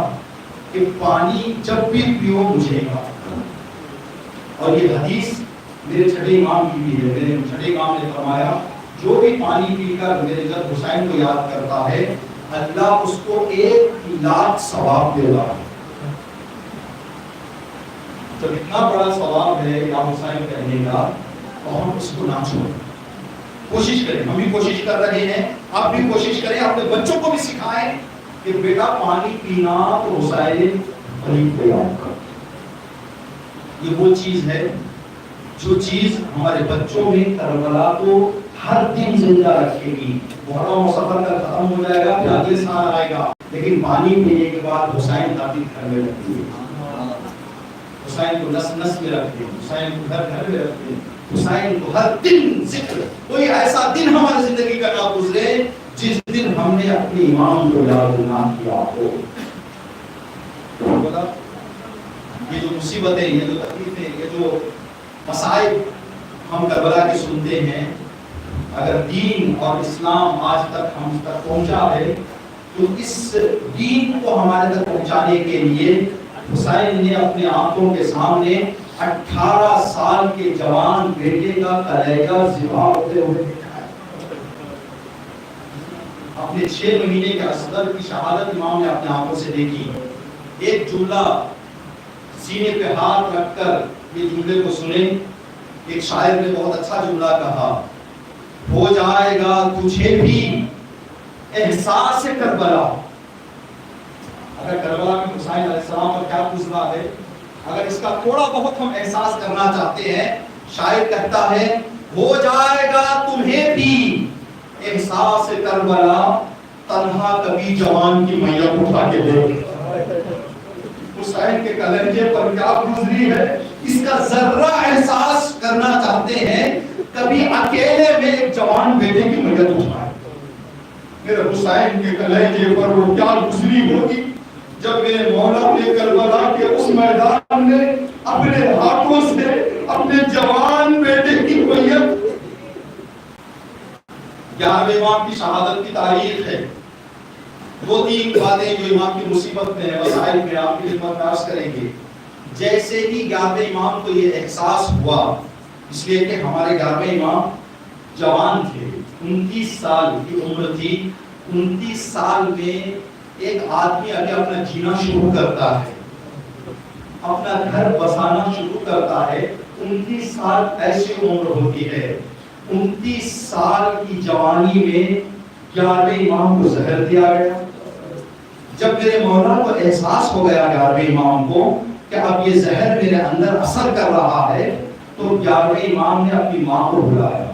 کہ پانی جب بھی پیو مجھے یاد کرو. اور یہ حدیث میرے چھٹے امام کی بھی ہے. میرے چھٹے امام نے فرمایا جو بھی پانی پی کر میرے جد حسین کو یاد کرتا ہے، اللہ اس کو 1,00,000 ثواب دے گا. جب اتنا بڑا ثواب ہے یا حسین کہنے کا تو ہم اس کو نہ چھوڑیں. کوشش کریں، ہم بھی کوشش کر رہے ہیں، آپ بھی کوشش کریں، اپنے بچوں کو بھی سکھائیں کہ بیٹا پانی پینا تو حسین قریب کو یاد کر. یہ وہ چیز ہے جو چیز ہمارے بچوں میں کربلا کو ہر دن زندہ رکھے گی. محرم و سفر کا ختم ہو جائے گا، پھر اگلے سال آئے گا، لیکن پانی پینے کے بعد حسین دادی گھر میں رکھتے ہیں، حسین کو نس نس میں رکھتے ہیں، حسین کو گھر گھر میں رکھتے ہیں، حسین کو ہر دن ذکر. کوئی ایسا دن ہماری زندگی کا نہ گزرے جس دن ہم نے اپنے امام کو یاد نہ کیا ہو. یہ جو مصیبتیں، یہ جو تکلیفیں، یہ جو مسائل ہم کربلا کے سنتے ہیں، اگر دین اور اسلام آج تک ہم تک پہنچا ہے، تو اس دین کو ہمارے تک پہنچانے کے لیے حسین نے اپنے آنکھوں کے سامنے 18 سال کے جوان بیٹے کا کلیجہ ذبح ہوتے ہوئے دیکھا ہے۔ اپنے 6 مہینے کے اصغر کی شہادت امام نے اپنے آنکھوں سے دیکھی۔ ایک جملہ سینے پہ ہاتھ رکھ کر یہ جملے کو سنیں۔ ایک شاعر نے بہت اچھا جملہ کہا، ہو جائے گا تجھے بھی احساس کربلا۔ اگر کربلا میں حسین علیہ السلام پر کیا گزرا ہے، اگر اس کا تھوڑا بہت ہم احساس کرنا چاہتے ہیں، شاعر کہتا ہے ہو جائے گا تمہیں بھی احساس کربلا، تنہا کبھی جوان کی میت اٹھا کے دیکھ۔ حسین کے کلیجے پر کیا گزری ہے، اس کا ذرہ احساس کرنا چاہتے ہیں، کبھی اکیلے میں ایک جوان بیٹے کی میت اٹھائے۔ میرے حسین کے کلیجے پر وہ کیا گزری ہوگی جب میرے مولا نے کربلا کے اس میدان میں اپنے ہاتھوں سے اپنے جوان بیٹے کی میت۔ 11ویں امام کی شہادت کی تاریخ ہے۔ 2-3 باتیں جو امام کی مصیبت میں وسائل میں آپ کی خدمت میں عرض کریں گے۔ جیسے ہی 11ویں امام کو یہ احساس ہوا، اس لیے کہ ہمارے 11ویں امام جوان تھے، 29 سال کی عمر تھی۔ 29 سال میں ایک آدمی اگر اپنا جینا شروع کرتا ہے، اپنا گھر بسانا شروع کرتا ہے، 29 سال ایسی عمر ہوتی ہے۔ 29 سال کی جوانی میں 11ویں امام کو زہر دیا گیا۔ جب میرے مولا کو احساس ہو گیا 11ویں امام کو کہ اب یہ زہر میرے اندر اثر کر رہا ہے، تو 11ویں امام نے اپنی ماں کو بلایا،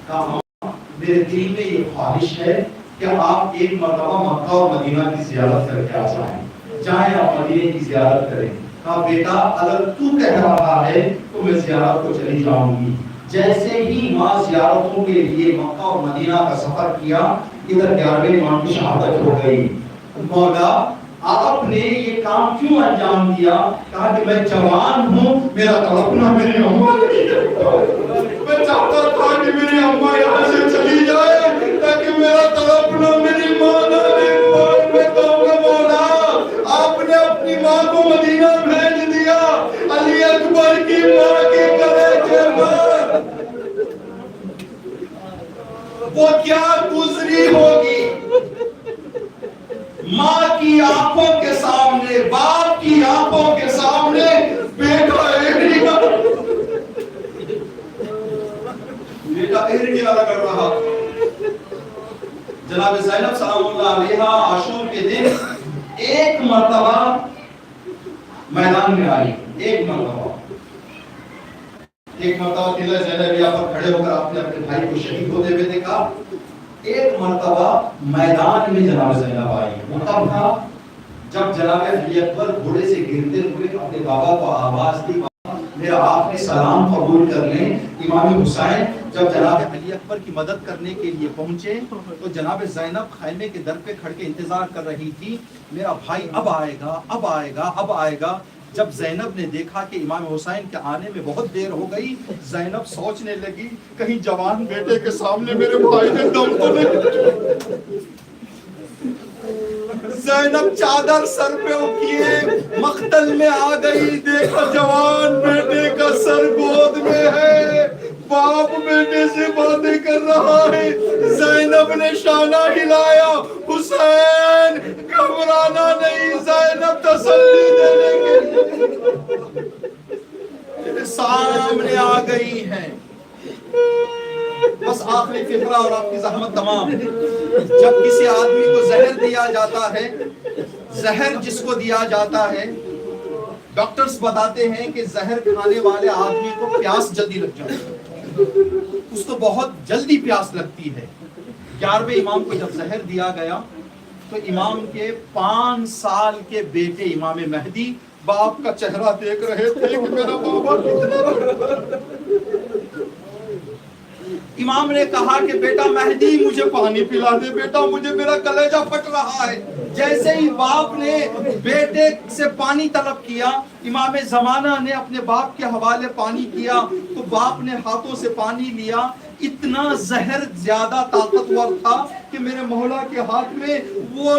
کہا ماں میرے دل میں یہ خواہش ہے کہ آپ ایک مرتبہ مکہ اور مدینہ کی زیارت کر کے آ جائیں آپ مدینہ کی زیارت کریں۔ کہا بیٹا اگر تو کہہ رہا ہے تو میں زیارت کو چلی جاؤں گی۔ جیسے ہی ماں زیارتوں کے لیے مکہ اور مدینہ کا سفر کیا، ادھر 11ویں امام کی شہادت ہو گئی۔ مولا آپ نے یہ کام کیوں انجام دیا؟ کہا کہ میں جوان ہوں، میرا تڑپنا میری اماں میں چاہتا تھا کہ میری اماں یہاں سے چلی جائے تاکہ میرا تڑپنا میری ماں نہ دیکھ پائے۔ میں کہوں گا مولا آپ نے اپنی ماں کو مدینہ بھیج دیا، علی اکبر کی ماں کے کلیجے پر وہ کیا گزری ہوگی۔ ماں کی آنکھوں کے سامنے، باپ کی آنکھوں کے سامنے بیٹا ایریا لگڑ رہا۔ جناب زینب سلام اللہ علیہا عاشور کے دن ایک مرتبہ میدان میں آئی، ایک مرتبہ قلعہ زینبیہ پر کھڑے ہو کر آپ نے اپنے بھائی کو شہید ہوتے ہوئے دیکھا۔ ایک مرتبہ میدان میں جناب زینب آئی، وہ کب تھا؟ جب جناب علی اکبر گھوڑے سے گرتے ہوئے اپنے بابا کو آواز دی میرا آپ نے سلام قبول کر لیں۔ امام حسین جب جناب علی اکبر کی مدد کرنے کے لیے پہنچے تو جناب زینب خیمے کے در پہ کھڑ کے انتظار کر رہی تھی، میرا بھائی اب آئے گا اب آئے گا اب آئے گا۔ جب زینب نے دیکھا کہ امام حسین کے آنے میں بہت دیر ہو گئی، زینب سوچنے لگی کہیں جوان بیٹے کے سامنے میرے بھائی نے دم تو نہیں۔ زینب چادر سر پہ کیے مقتل میں آ گئی، دیکھا جوان بیٹے کا سر گود میں ہے، باپ بیٹے سے باتیں کر رہا ہے۔ زینب نے شانہ ہلایا، حسین گھبرانا نہیں، زینب تسلی دینے کے لیے سامنے آ گئی ہیں۔ بس آخری فقرہ اور آپ کی زحمت تمام۔ جب کسی آدمی کو زہر دیا جاتا ہے، زہر جس کو دیا جاتا ہے، ڈاکٹرز بتاتے ہیں کہ زہر کھانے والے آدمی کو پیاس جلدی لگ جاتی ہے، اس کو بہت جلدی پیاس لگتی ہے۔ 11ویں امام کو جب زہر دیا گیا تو امام کے 5 سال کے بیٹے امام مہدی باپ کا چہرہ دیکھ رہے تھے کہ میرا بابا کتنا۔ امام نے کہا کہ بیٹا مہدی مجھے پانی پلا دے، بیٹا مجھے میرا کلیجہ پھٹ رہا ہے۔ جیسے ہی باپ نے بیٹے سے پانی طلب کیا، امام زمانہ نے اپنے باپ کے حوالے پانی کیا تو باپ نے ہاتھوں سے پانی لیا۔ اتنا زہر زیادہ طاقتور تھا کہ میرے مولا کے ہاتھ میں وہ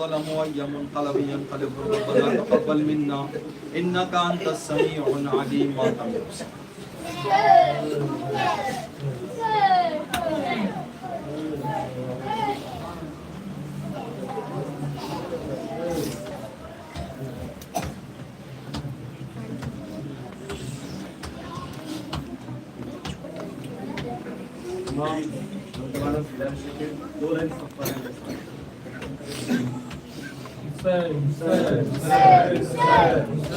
ظلموا أي منقلب ينقلبون ربنا تقبل منا إنك أنت السميع العليم Hüseyin, Hüseyin, Hüseyin, Hüseyin, Hüseyin.